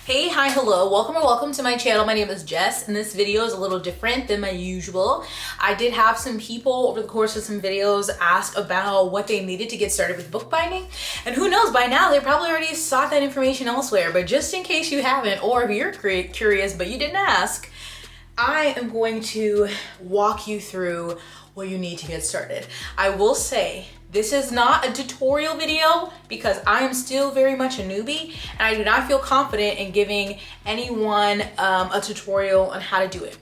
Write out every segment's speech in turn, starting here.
Hey, hi, hello, welcome to my channel. My name is Jess and this video is a little different than my usual. I did have some people over the course of some videos ask about what they needed to get started with bookbinding, and who knows, by now they probably already sought that information elsewhere, but just in case you haven't, or if you're curious but you didn't ask, I am going to walk you through what you need to get started. I will say, this is not a tutorial video because I am still very much a newbie and I do not feel confident in giving anyone a tutorial on how to do it.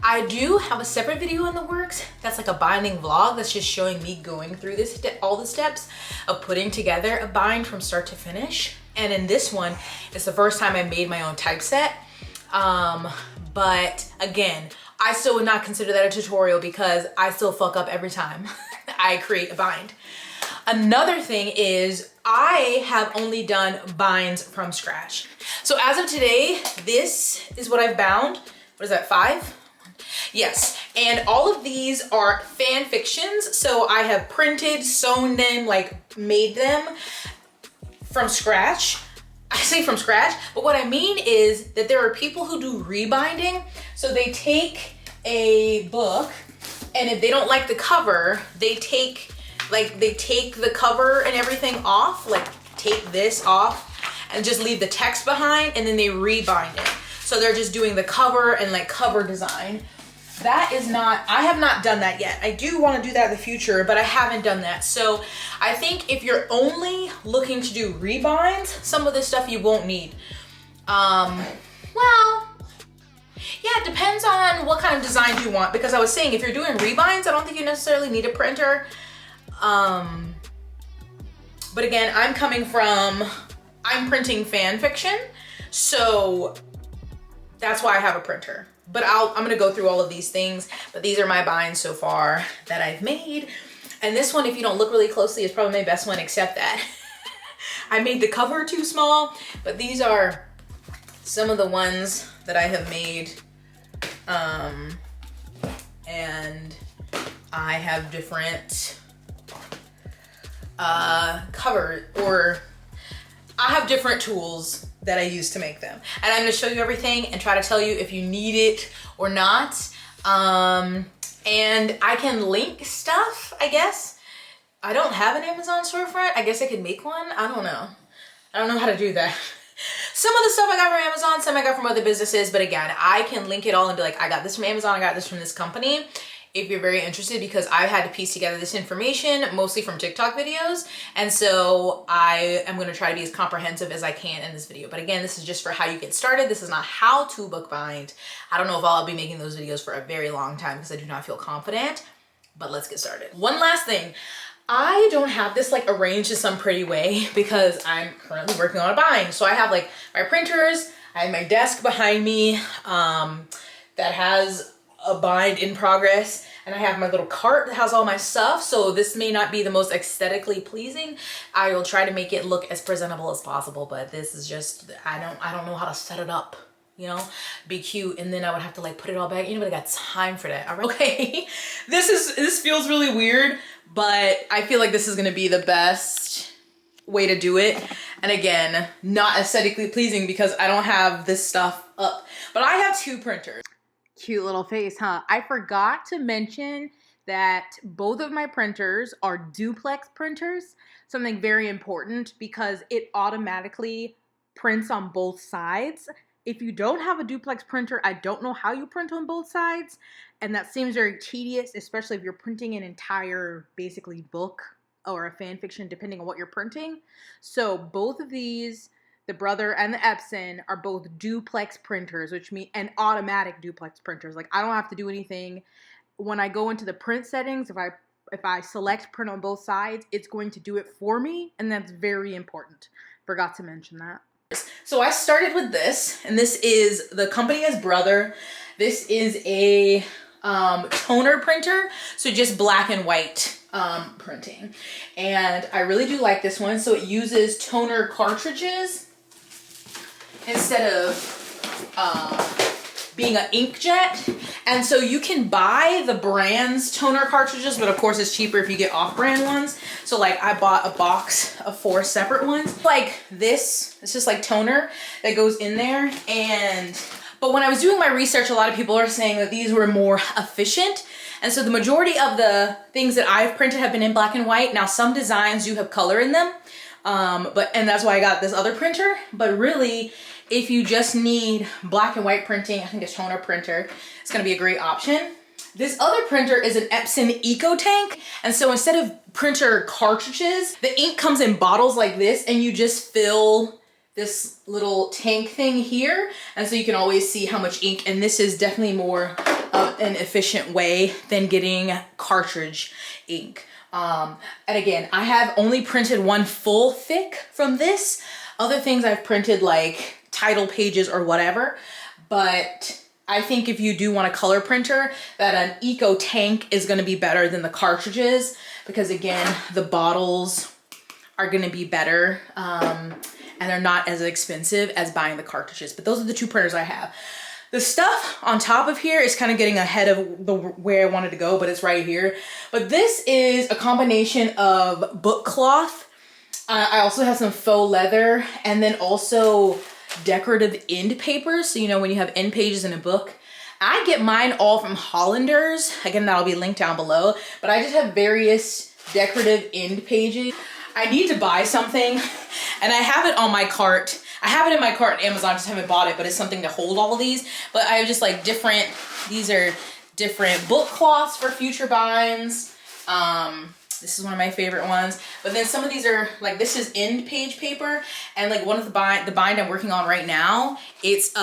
I do have a separate video in the works that's like a binding vlog that's just showing me going through all the steps of putting together a bind from start to finish. And in this one, it's the first time I made my own typeset. But again, I still would not consider that a tutorial because I still fuck up every time I create a bind. Another thing is I have only done binds from scratch. So as of today, this is what I've bound. What is that, 5? Yes, and all of these are fan fictions. So I have printed, sewn them, like made them from scratch. I say from scratch, but what I mean is that there are people who do rebinding. So they take a book and if they don't like the cover, they take the cover and everything off, like take this off and just leave the text behind and then they rebind it. So they're just doing the cover and like cover design. That is not, I have not done that yet. I do want to do that in the future, but I haven't done that. So I think if you're only looking to do rebinds, some of this stuff you won't need. Well, yeah, it depends on what kind of designs you want. Because I was saying, if you're doing rebinds, I don't think you necessarily need a printer. But again, I'm printing fan fiction. So that's why I have a printer. But I'm gonna go through all of these things, but these are my binds so far that I've made. And this one, if you don't look really closely, is probably my best one, except that I made the cover too small, but these are some of the ones that I have made. And I have different I have different tools that I use to make them. And I'm gonna show you everything and try to tell you if you need it or not. And I can link stuff, I guess. I don't have an Amazon storefront. I guess I could make one. I don't know. I don't know how to do that. Some of the stuff I got from Amazon, some I got from other businesses, but again, I can link it all and be like, I got this from Amazon, I got this from this company. If you're very interested, because I've had to piece together this information mostly from TikTok videos. And so I am going to try to be as comprehensive as I can in this video. But again, this is just for how you get started. This is not how to bookbind. I don't know if I'll be making those videos for a very long time because I do not feel confident, but let's get started. One last thing. I don't have this like arranged in some pretty way because I'm currently working on a bind. So I have like my printers, I have my desk behind me that has a bind in progress, and I have my little cart that has all my stuff. So this may not be the most aesthetically pleasing. I will try to make it look as presentable as possible, but this is just, I don't know how to set it up, you know, be cute, and then I would have to like put it all back. Anybody got time for that? All right. Okay, this feels really weird, but I feel like this is gonna be the best way to do it. And again, not aesthetically pleasing because I don't have this stuff up, but I have 2 printers. Cute little face, huh? I forgot to mention that both of my printers are duplex printers, something very important because it automatically prints on both sides. If you don't have a duplex printer, I don't know how you print on both sides, and that seems very tedious, especially if you're printing an entire basically book or a fan fiction, depending on what you're printing. So both of these, the Brother and the Epson, are both duplex printers, which mean and automatic duplex printers. Like I don't have to do anything. When I go into the print settings, if I select print on both sides, it's going to do it for me, and that's very important. Forgot to mention that. So I started with this, and this is, the company is Brother. This is a toner printer, so just black and white printing. And I really do like this one. So it uses toner cartridges instead of being an inkjet. And so you can buy the brand's toner cartridges, but of course it's cheaper if you get off-brand ones. So like I bought a box of 4 separate ones. Like this, it's just like toner that goes in there. But when I was doing my research, a lot of people are saying that these were more efficient. And so the majority of the things that I've printed have been in black and white. Now some designs do have color in them, and that's why I got this other printer. But really, if you just need black and white printing, I think this toner printer is gonna be a great option. This other printer is an Epson Eco Tank. And so instead of printer cartridges, the ink comes in bottles like this and you just fill this little tank thing here. And so you can always see how much ink, and this is definitely more of an efficient way than getting cartridge ink. And again, I have only printed one full thick from this. Other things I've printed like title pages or whatever, but I think if you do want a color printer, that an Eco Tank is gonna be better than the cartridges, because again, the bottles are gonna be better, and they're not as expensive as buying the cartridges. But those are the 2 printers I have. The stuff on top of here is kind of getting ahead of where I wanted to go, but it's right here. But this is a combination of book cloth. I also have some faux leather, and then also decorative end papers. So you know when you have end pages in a book. I get mine all from Hollanders. Again, that'll be linked down below. But I just have various decorative end pages. I need to buy something, and I have it on my cart. I have it in my cart on Amazon, just haven't bought it, but it's something to hold all of these. But I have just like these are different book cloths for future binds. This is one of my favorite ones. But then some of these are like, this is end page paper, and like one of the bind I'm working on right now, it's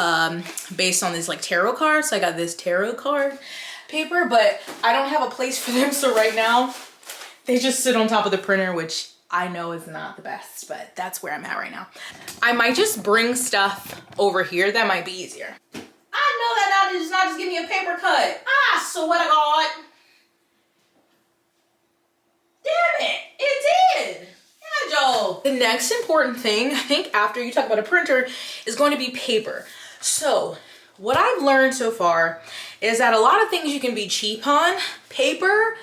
based on this like tarot cards. So I got this tarot card paper, but I don't have a place for them. So right now they just sit on top of the printer, which I know is not the best, but that's where I'm at right now. I might just bring stuff over here. That might be easier. I know that now does not just give me a paper cut. Ah, so what I got? Damn it, it did. Yeah, Joel. The next important thing, I think after you talk about a printer, is going to be paper. So what I've learned so far is that a lot of things you can be cheap on. Paper,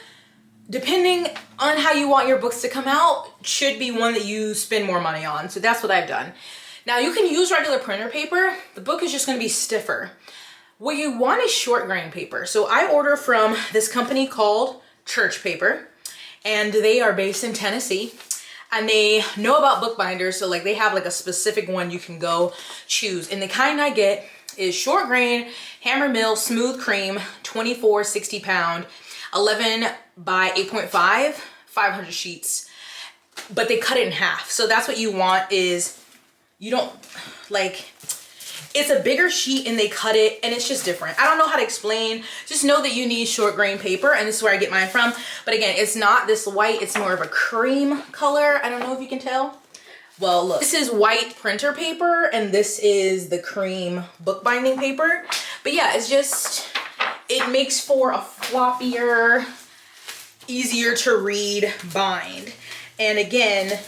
depending on how you want your books to come out, should be one that you spend more money on. So that's what I've done. Now you can use regular printer paper. The book is just gonna be stiffer. What you want is short grain paper. So I order from this company called Church Paper, and they are based in Tennessee, and they know about bookbinders. So like they have like a specific one you can go choose. And the kind I get is short grain, hammer mill, smooth cream, 24 60-pound, 11 by 8.5, 500 sheets, but they cut it in half. So that's what you want, is you don't like, it's a bigger sheet and they cut it and it's just different. I don't know how to explain. Just know that you need short grain paper, and this is where I get mine from. But again, it's not this white, it's more of a cream color. I don't know if you can tell. Well, look, this is white printer paper and this is the cream bookbinding paper. But yeah, it's just, it makes for a floppier, easier to read bind. And again,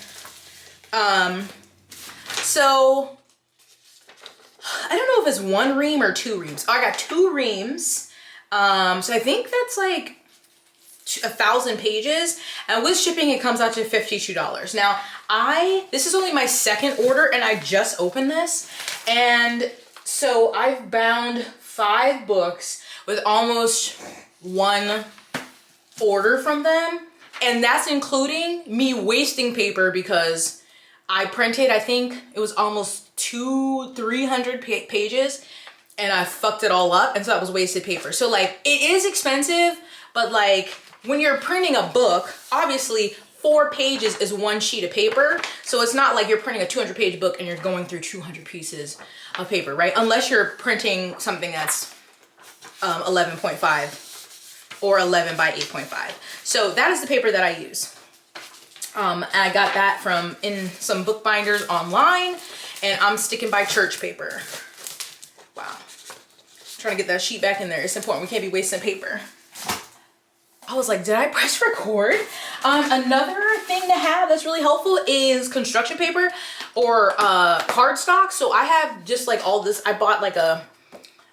so I don't know if it's 1 ream or 2 reams. Oh, I got 2 reams. So I think that's like 1,000 pages, and with shipping it comes out to $52. Now this is only my 2nd order, and I just opened this, and so I've bound 5 books with almost 1 order from them, and that's including me wasting paper because I printed, I think it was almost 200-300 pages, and I fucked it all up, and so that was wasted paper. So like, it is expensive, but like when you're printing a book, obviously 4 pages is 1 sheet of paper. So it's not like you're printing a 200-page book and you're going through 200 pieces of paper, right? Unless you're printing something that's 11.5 or 11 by 8.5. So that is the paper that I use. And I got that from in some bookbinders online, and I'm sticking by Church Paper. Wow. Trying to get that sheet back in there. It's important. We can't be wasting paper. I was like, did I press record? Another thing to have that's really helpful is construction paper or cardstock. So I have just like all this. I bought like a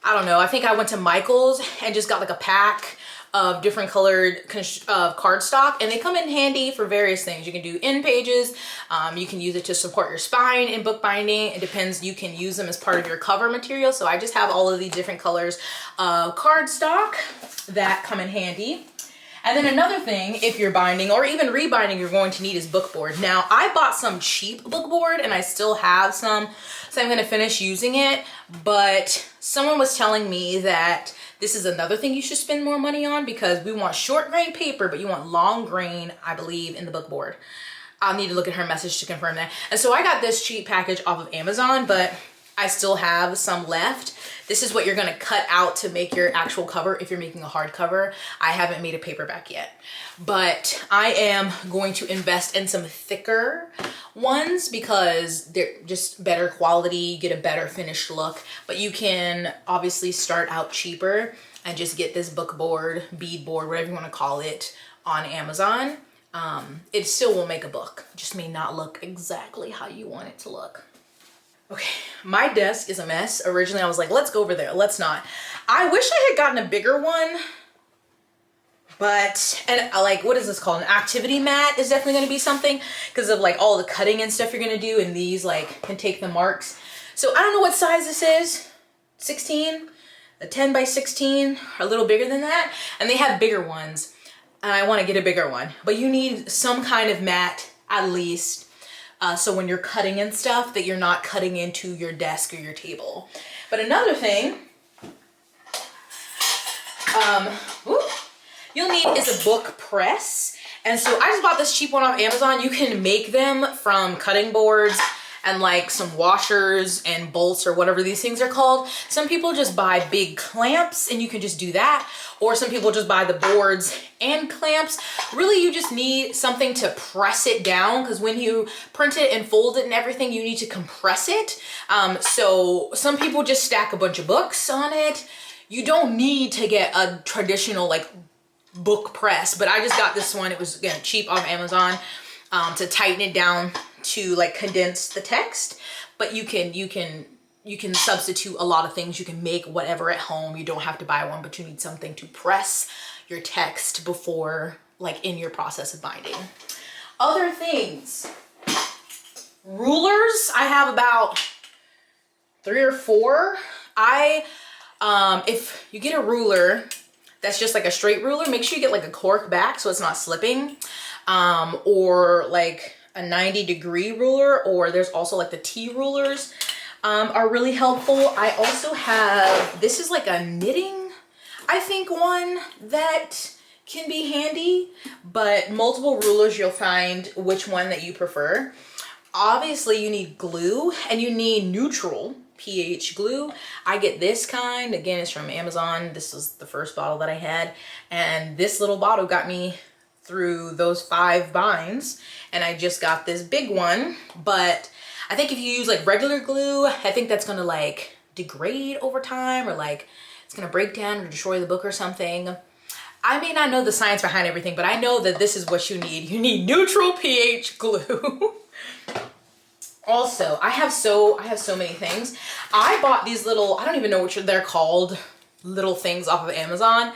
I don't know, I think I went to Michael's and just got like a pack of different colored cardstock, and they come in handy for various things. You can do end pages, you can use it to support your spine in bookbinding. It depends, you can use them as part of your cover material. So I just have all of these different colors of cardstock that come in handy. And then another thing, if you're binding or even rebinding, you're going to need is book board. Now, I bought some cheap book board and I still have some, so I'm gonna finish using it. But someone was telling me that this is another thing you should spend more money on, because we want short grain paper, but you want long grain, I believe, in the book board. I'll need to look at her message to confirm that. And so I got this cheap package off of Amazon, but I still have some left. This is what you're gonna cut out to make your actual cover if you're making a hardcover. I haven't made a paperback yet, but I am going to invest in some thicker ones because they're just better quality, get a better finished look. But you can obviously start out cheaper and just get this book board, bead board, whatever you wanna call it, on Amazon. It still will make a book, just may not look exactly how you want it to look. Okay, my desk is a mess. Originally, I was like, let's go over there. Let's not. I wish I had gotten a bigger one, but, and like, what is this called? An activity mat is definitely gonna be something because of like all the cutting and stuff you're gonna do, and these like can take the marks. So I don't know what size this is, 16, a 10 by 16, or a little bigger than that. And they have bigger ones, and I wanna get a bigger one. But you need some kind of mat at least, so when you're cutting and stuff, that you're not cutting into your desk or your table. But another thing you'll need is a book press. And so I just bought this cheap one off Amazon. You can make them from cutting boards and like some washers and bolts or whatever these things are called. Some people just buy big clamps and you can just do that. Or some people just buy the boards and clamps. Really, you just need something to press it down, because when you print it and fold it and everything, you need to compress it. So some people just stack a bunch of books on it. You don't need to get a traditional like book press, but I just got this one. It was, again, cheap off Amazon, to tighten it down to like condense the text. But you can substitute a lot of things. You can make whatever at home. You don't have to buy one, but you need something to press your text before, like, in your process of binding. Other things, rulers. I have about 3 or 4. If you get a ruler that's just like a straight ruler, make sure you get like a cork back so it's not slipping, or like a 90-degree ruler, or there's also like the T rulers are really helpful. I also have, this is like a knitting, I think, one that can be handy, but multiple rulers, you'll find which one that you prefer. Obviously you need glue, and you need neutral pH glue. I get this kind, again, it's from Amazon. This was the first bottle that I had, and this little bottle got me through those 5 binds, and I just got this big one. But I think if you use like regular glue, I think that's gonna like degrade over time, or like it's gonna break down or destroy the book or something. I may not know the science behind everything, but I know that this is what you need. You need neutral pH glue. Also, I have so many things. I bought these little, I don't even know what they're called, little things off of Amazon,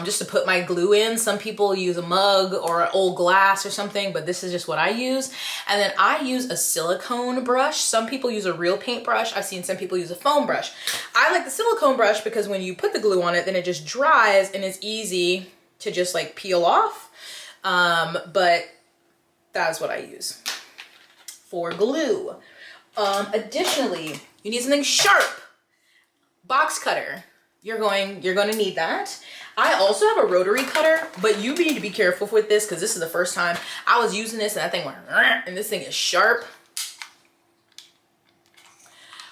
just to put my glue in. Some people use a mug or an old glass or something, but this is just what I use. And then I use a silicone brush. Some people use a real paintbrush. I've seen some people use a foam brush. I like the silicone brush because when you put the glue on it, then it just dries and it's easy to just like peel off. But that's what I use for glue. Additionally, you need something sharp. Box cutter. You're going to need that. I also have a rotary cutter, but you need to be careful with this because this is the first time I was using this and that thing went, and this thing is sharp.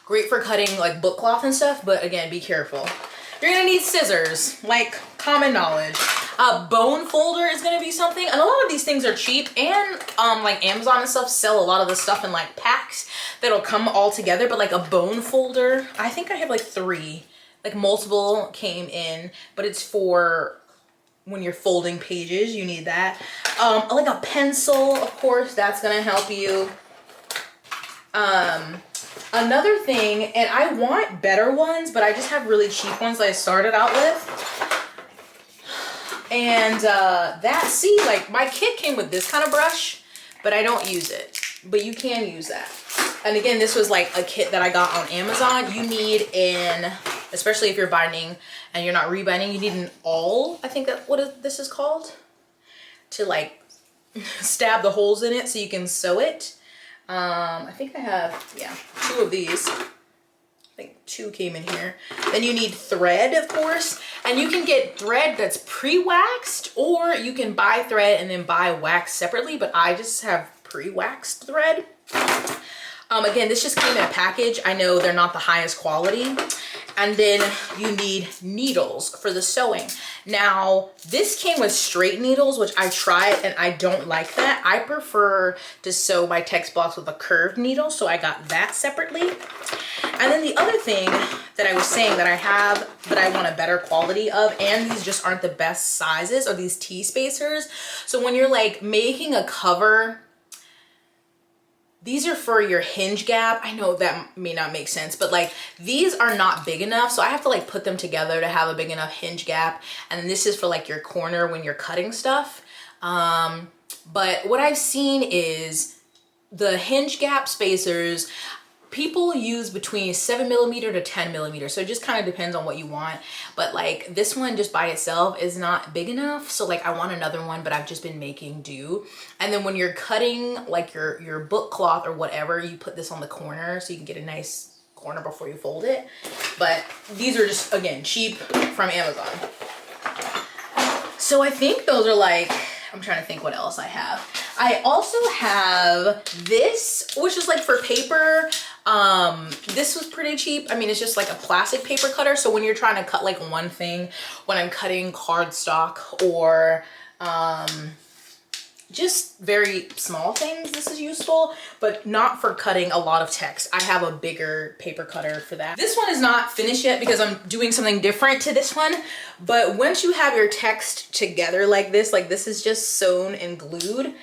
Great for cutting like book cloth and stuff, but again, be careful. You're gonna need scissors, like common knowledge. A bone folder is gonna be something, and a lot of these things are cheap, and like Amazon and stuff sell a lot of the stuff in like packs that'll come all together. But like a bone folder, I think I have like 3. Like multiple came in, but it's for when you're folding pages, you need that. Like a pencil, of course, that's gonna help you. Another thing, and I want better ones, but I just have really cheap ones that I started out with. And see, like my kit came with this kind of brush, but I don't use it. But you can use that. And again, this was like a kit that I got on Amazon. You need especially if you're binding and you're not rebinding, you need an awl, I think this is called, to like stab the holes in it so you can sew it. I think I have, yeah, 2 of these. I think 2 came in here. Then you need thread, of course, and you can get thread that's pre-waxed, or you can buy thread and then buy wax separately, but I just have pre-waxed thread. Again, this just came in a package. I know they're not the highest quality. And then you need needles for the sewing. Now, this came with straight needles, which I tried and I don't like that. I prefer to sew my text blocks with a curved needle, so I got that separately. And then the other thing that I was saying that I have that I want a better quality of, and these just aren't the best sizes, are these T-spacers. So when you're like making a cover, these are for your hinge gap. I know that may not make sense, but like these are not big enough. So I have to like put them together to have a big enough hinge gap. And then this is for like your corner when you're cutting stuff. But what I've seen is the hinge gap spacers, people use between 7mm to 10mm. So it just kind of depends on what you want. But like this one just by itself is not big enough. So like I want another one, but I've just been making do. And then when you're cutting like your book cloth or whatever, you put this on the corner so you can get a nice corner before you fold it. But these are just, again, cheap from Amazon. So I think those are like, I'm trying to think what else I have. I also have this, which is like for paper. This was pretty cheap. I mean, it's just like a plastic paper cutter. So when you're trying to cut like one thing, when I'm cutting cardstock or just very small things, this is useful, but not for cutting a lot of text. I have a bigger paper cutter for that. This one is not finished yet because I'm doing something different to this one. But once you have your text together like this is just sewn and glued,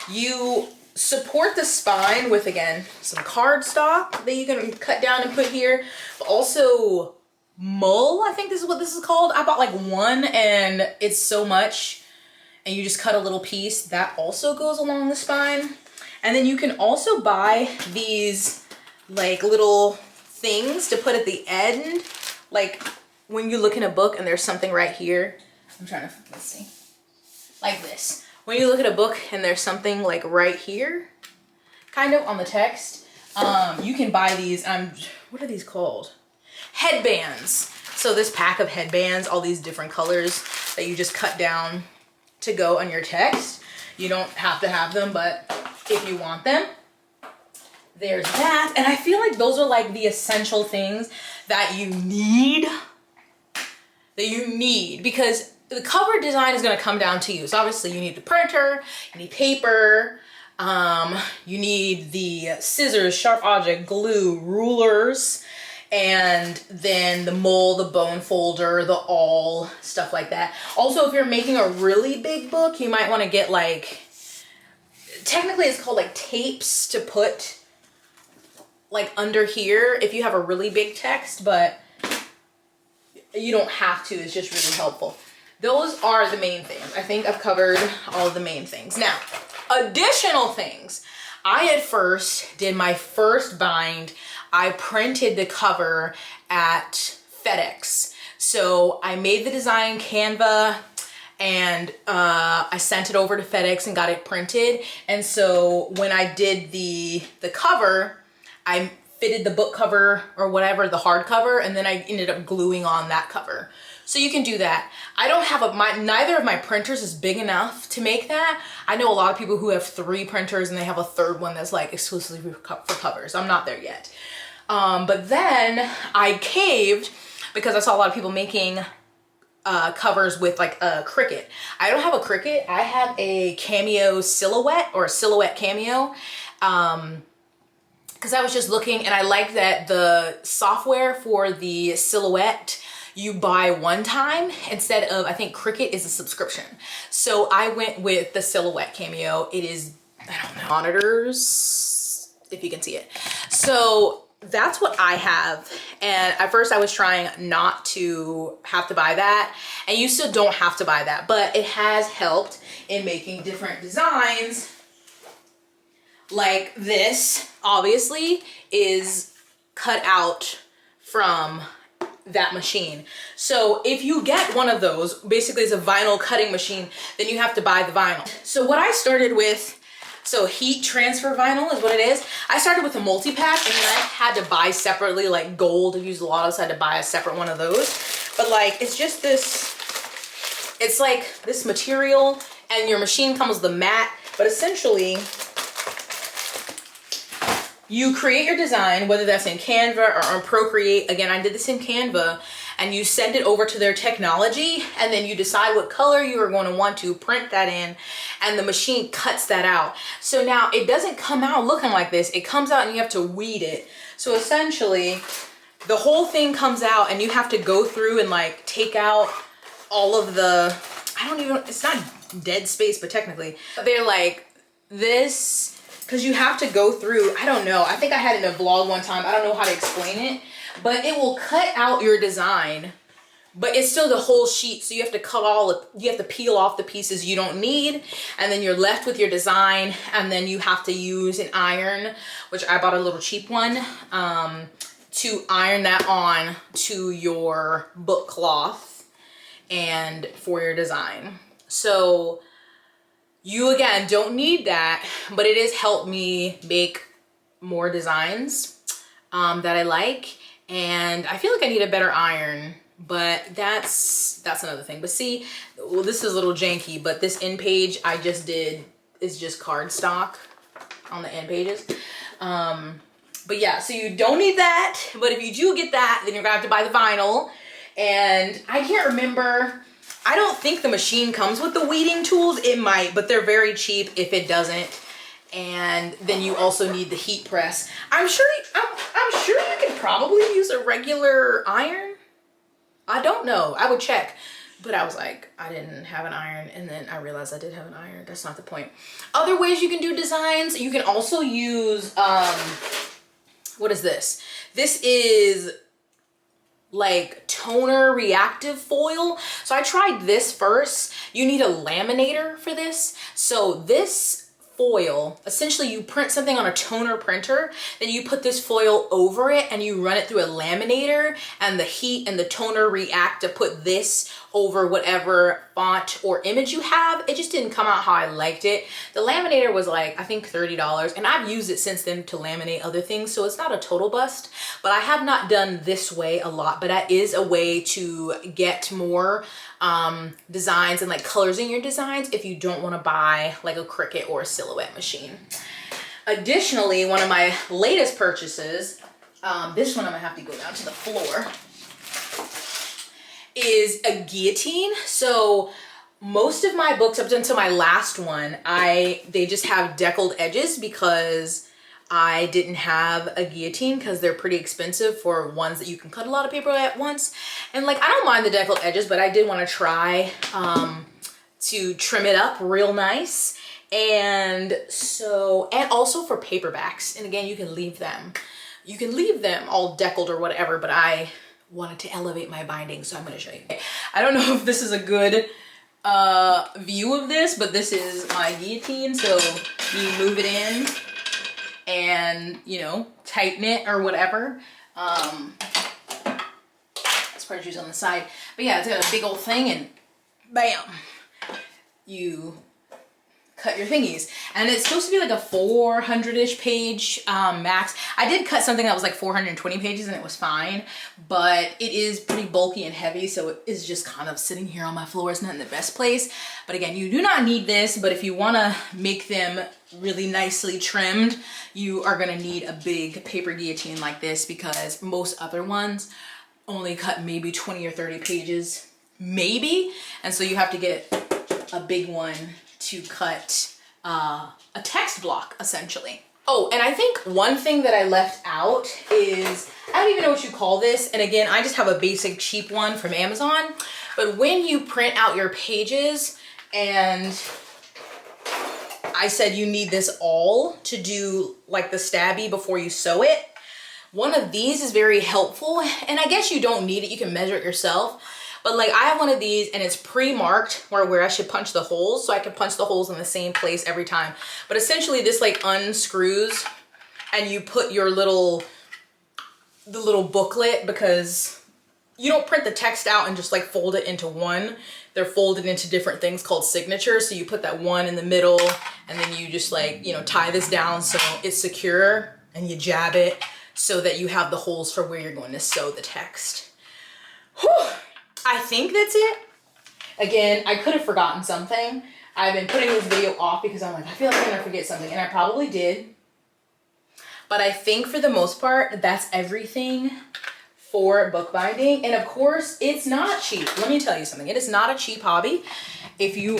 you support the spine with, again, some cardstock that you can cut down and put here, but also mull, I think this is what this is called. I bought like one and it's so much, and you just cut a little piece that also goes along the spine. And then you can also buy these like little things to put at the end, like when you look in a book and there's something right here. I'm trying to, let's see, like this. When you look at a book and there's something like right here, kind of on the text, you can buy these, what are these called? Headbands. So this pack of headbands, all these different colors that you just cut down to go on your text. You don't have to have them, but if you want them, there's that. And I feel like those are like the essential things that you need, because the cover design is going to come down to you. So obviously you need the printer, you need paper, you need the scissors, sharp object, glue, rulers, and then the mold, the bone folder, the awl, stuff like that. Also, if you're making a really big book, you might want to get like, technically it's called like tapes to put like under here if you have a really big text, but you don't have to. It's just really helpful. Those are the main things. I think I've covered all of the main things. Now, additional things. I at first did my first bind. I printed the cover at FedEx. So I made the design Canva and I sent it over to FedEx and got it printed. And so when I did the cover, I fitted the book cover or whatever, the hard cover, and then I ended up gluing on that cover. So you can do that. I don't have neither of my printers is big enough to make that. I know a lot of people who have 3 printers and they have a third one that's like exclusively for covers. I'm not there yet. But then I caved because I saw a lot of people making covers with like a Cricut. I don't have a Cricut. I have a Cameo Silhouette, or a Silhouette Cameo. Because I was just looking and I like that the software for the Silhouette you buy one time instead of, I think Cricut is a subscription. So I went with the Silhouette Cameo. It is, I don't know, monitors, if you can see it. So that's what I have. And at first I was trying not to have to buy that, and you still don't have to buy that, but it has helped in making different designs. Like this obviously is cut out from that machine. So if you get one of those, basically it's a vinyl cutting machine, then you have to buy the vinyl. So what I started with, so heat transfer vinyl is what it is. I started with a multi-pack, and then I had to buy separately, like gold, I've used a lot, so I had to buy a separate one of those. But like, it's just this, it's like this material, and your machine comes with the mat, but essentially you create your design, whether that's in Canva or on Procreate. Again, I did this in Canva, and you send it over to their technology, and then you decide what color you are going to want to print that in, and the machine cuts that out. So now it doesn't come out looking like this. It comes out and you have to weed it. So essentially the whole thing comes out, and you have to go through and like take out all of the, it's not dead space, but technically they're like this, because you have to go through, I don't know, I think I had it in a vlog one time, I don't know how to explain it, but it will cut out your design, but it's still the whole sheet. So you have to you have to peel off the pieces you don't need, and then you're left with your design, and then you have to use an iron, which I bought a little cheap one, to iron that on to your book cloth and for your design. So you, again, don't need that, but it has helped me make more designs that I like. And I feel like I need a better iron, but that's another thing. But see, well, this is a little janky, but this end page I just did is just cardstock on the end pages. But yeah, so you don't need that, but if you do get that, then you're gonna have to buy the vinyl. And I can't remember, I don't think the machine comes with the weeding tools. It might, but they're very cheap if it doesn't. And then you also need the heat press. I'm sure you could probably use a regular iron. I don't know, I would check. But I was like, I didn't have an iron, and then I realized I did have an iron. That's not the point. Other ways you can do designs, you can also use, what is this? This is like toner reactive foil. So I tried this first. You need a laminator for this. So this foil, essentially you print something on a toner printer, then you put this foil over it and you run it through a laminator, and the heat and the toner react to put this over whatever font or image you have. It just didn't come out how I liked it. The laminator was like, I think $30, and I've used it since then to laminate other things, so it's not a total bust. But I have not done this way a lot, but that is a way to get more designs and like colors in your designs if you don't want to buy like a Cricut or a Silhouette machine. Additionally, one of my latest purchases, this one I'm gonna have to go down to the floor, is a guillotine. So most of my books up until my last one, they just have deckled edges because I didn't have a guillotine, because they're pretty expensive for ones that you can cut a lot of paper at once. And like, I don't mind the deckled edges, but I did want to try to trim it up real nice. And so, and also for paperbacks, and again, you can leave them all deckled or whatever, but I wanted to elevate my binding, so I'm going to show you. I don't know if this is a good view of this, but this is my guillotine. So you move it in and, you know, tighten it or whatever. This part is on the side, but yeah, it's got a big old thing, and bam, you cut your thingies. And it's supposed to be like a 400-ish page max. I did cut something that was like 420 pages and it was fine, but it is pretty bulky and heavy, so it is just kind of sitting here on my floor. It's not in the best place. But again, you do not need this, but if you want to make them really nicely trimmed, you are going to need a big paper guillotine like this, because most other ones only cut maybe 20 or 30 pages, maybe. And so you have to get a big one to cut a text block, essentially. Oh, and I think one thing that I left out is, I don't even know what you call this, and again, I just have a basic cheap one from Amazon, but when you print out your pages, and I said you need this all to do like the stabby before you sew it, One of these is very helpful, and I guess you don't need it, you can measure it yourself. But like I have one of these and it's pre-marked where I should punch the holes, so I can punch the holes in the same place every time. But essentially this like unscrews and you put the little booklet, because you don't print the text out and just like fold it into one. They're folded into different things called signatures. So you put that one in the middle and then you just like, you know, tie this down so it's secure, and you jab it so that you have the holes for where you're going to sew the text. Whew. I think that's it. Again, I could have forgotten something. I've been putting this video off because I'm like, I feel like I'm gonna forget something, and I probably did. But I think for the most part, that's everything for bookbinding. And of course, it's not cheap. Let me tell you something. It is not a cheap hobby. If you,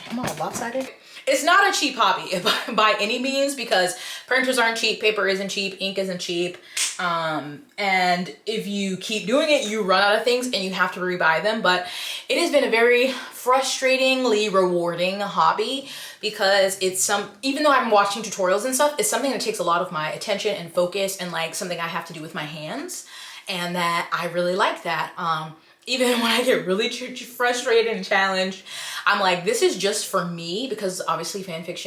I'm all lopsided. It's not a cheap hobby by any means, because printers aren't cheap, paper isn't cheap, ink isn't cheap. And if you keep doing it, you run out of things and you have to rebuy them. But it has been a very frustratingly rewarding hobby, because it's even though I'm watching tutorials and stuff, it's something that takes a lot of my attention and focus, and like something I have to do with my hands, and that I really like that. Even when I get really frustrated and challenged, I'm like, this is just for me, because obviously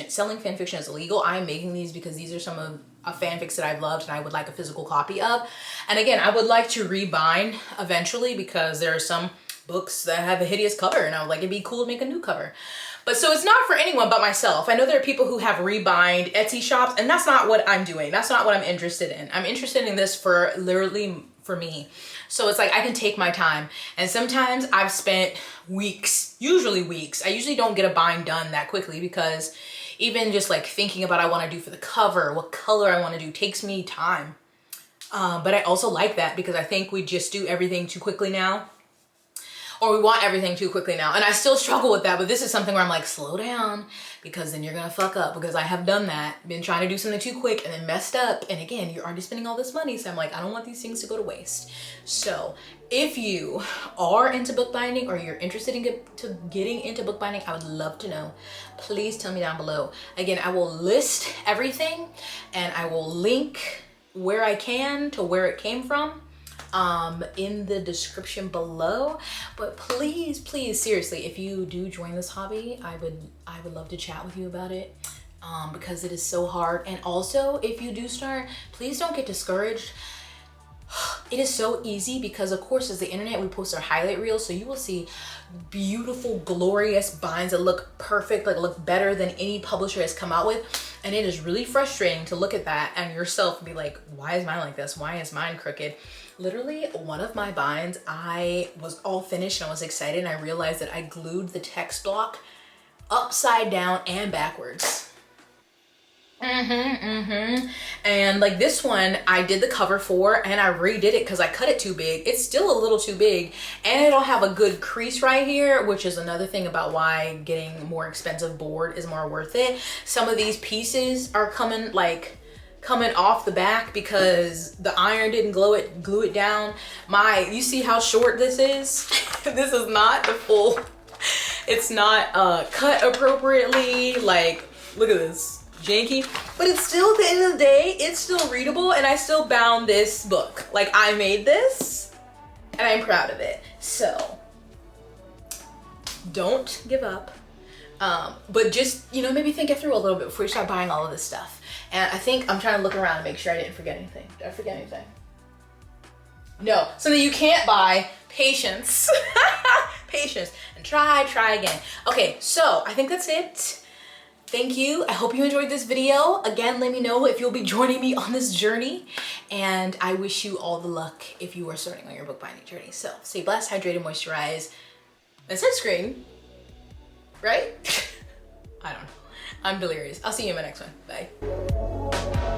selling fan fiction is illegal. I'm making these because these are some of fanfics that I've loved and I would like a physical copy of. And again, I would like to rebind eventually, because there are some books that have a hideous cover and I would like it'd be cool to make a new cover. But so it's not for anyone but myself. I know there are people who have rebind Etsy shops, and that's not what I'm doing. That's not what I'm interested in. I'm interested in this for literally for me. So it's like I can take my time, and sometimes I've spent weeks, usually weeks. I usually don't get a bind done that quickly, because even just like thinking about what I want to do for the cover, what color I want to do, takes me time. But I also like that, because I think we just do everything too quickly now, or we want everything too quickly now. And I still struggle with that, but this is something where I'm like, slow down, because then you're gonna fuck up, because I have done that, been trying to do something too quick and then messed up. And again, you're already spending all this money. So I'm like, I don't want these things to go to waste. So if you are into bookbinding, or you're interested in getting into bookbinding, I would love to know. Please tell me down below. Again, I will list everything, and I will link where I can to where it came from in the description below. But please, please, seriously, if you do join this hobby, I would love to chat with you about it, because it is so hard. And also, if you do start, please don't get discouraged. It is so easy, because of course, as the internet, we post our highlight reels, so you will see beautiful, glorious binds that look perfect, like look better than any publisher has come out with. And it is really frustrating to look at that and yourself be like, why is mine like this? Why is mine crooked? Literally, one of my binds, I was all finished and I was excited, and I realized that I glued the text block upside down and backwards. And like this one, I did the cover for, and I redid it because I cut it too big. It's still a little too big, and it'll have a good crease right here, which is another thing about why getting more expensive board is more worth it. Some of these pieces are coming off the back because the iron didn't glue it down. You see how short this is? This is not the full, it's not cut appropriately. Like, look at this. Janky, but it's still, at the end of the day, it's still readable, and I still bound this book. Like, I made this and I'm proud of it. So don't give up, but just, you know, maybe think it through a little bit before you start buying all of this stuff. And I think I'm trying to look around and make sure I didn't forget anything. Did I forget anything? No. Something you can't buy: patience. Patience, and try again. Okay, so I think that's it. Thank you. I hope you enjoyed this video. Again, let me know if you'll be joining me on this journey, and I wish you all the luck if you are starting on your bookbinding journey. So stay blessed, hydrated, moisturize, and sunscreen, right? I don't know. I'm delirious. I'll see you in my next one. Bye.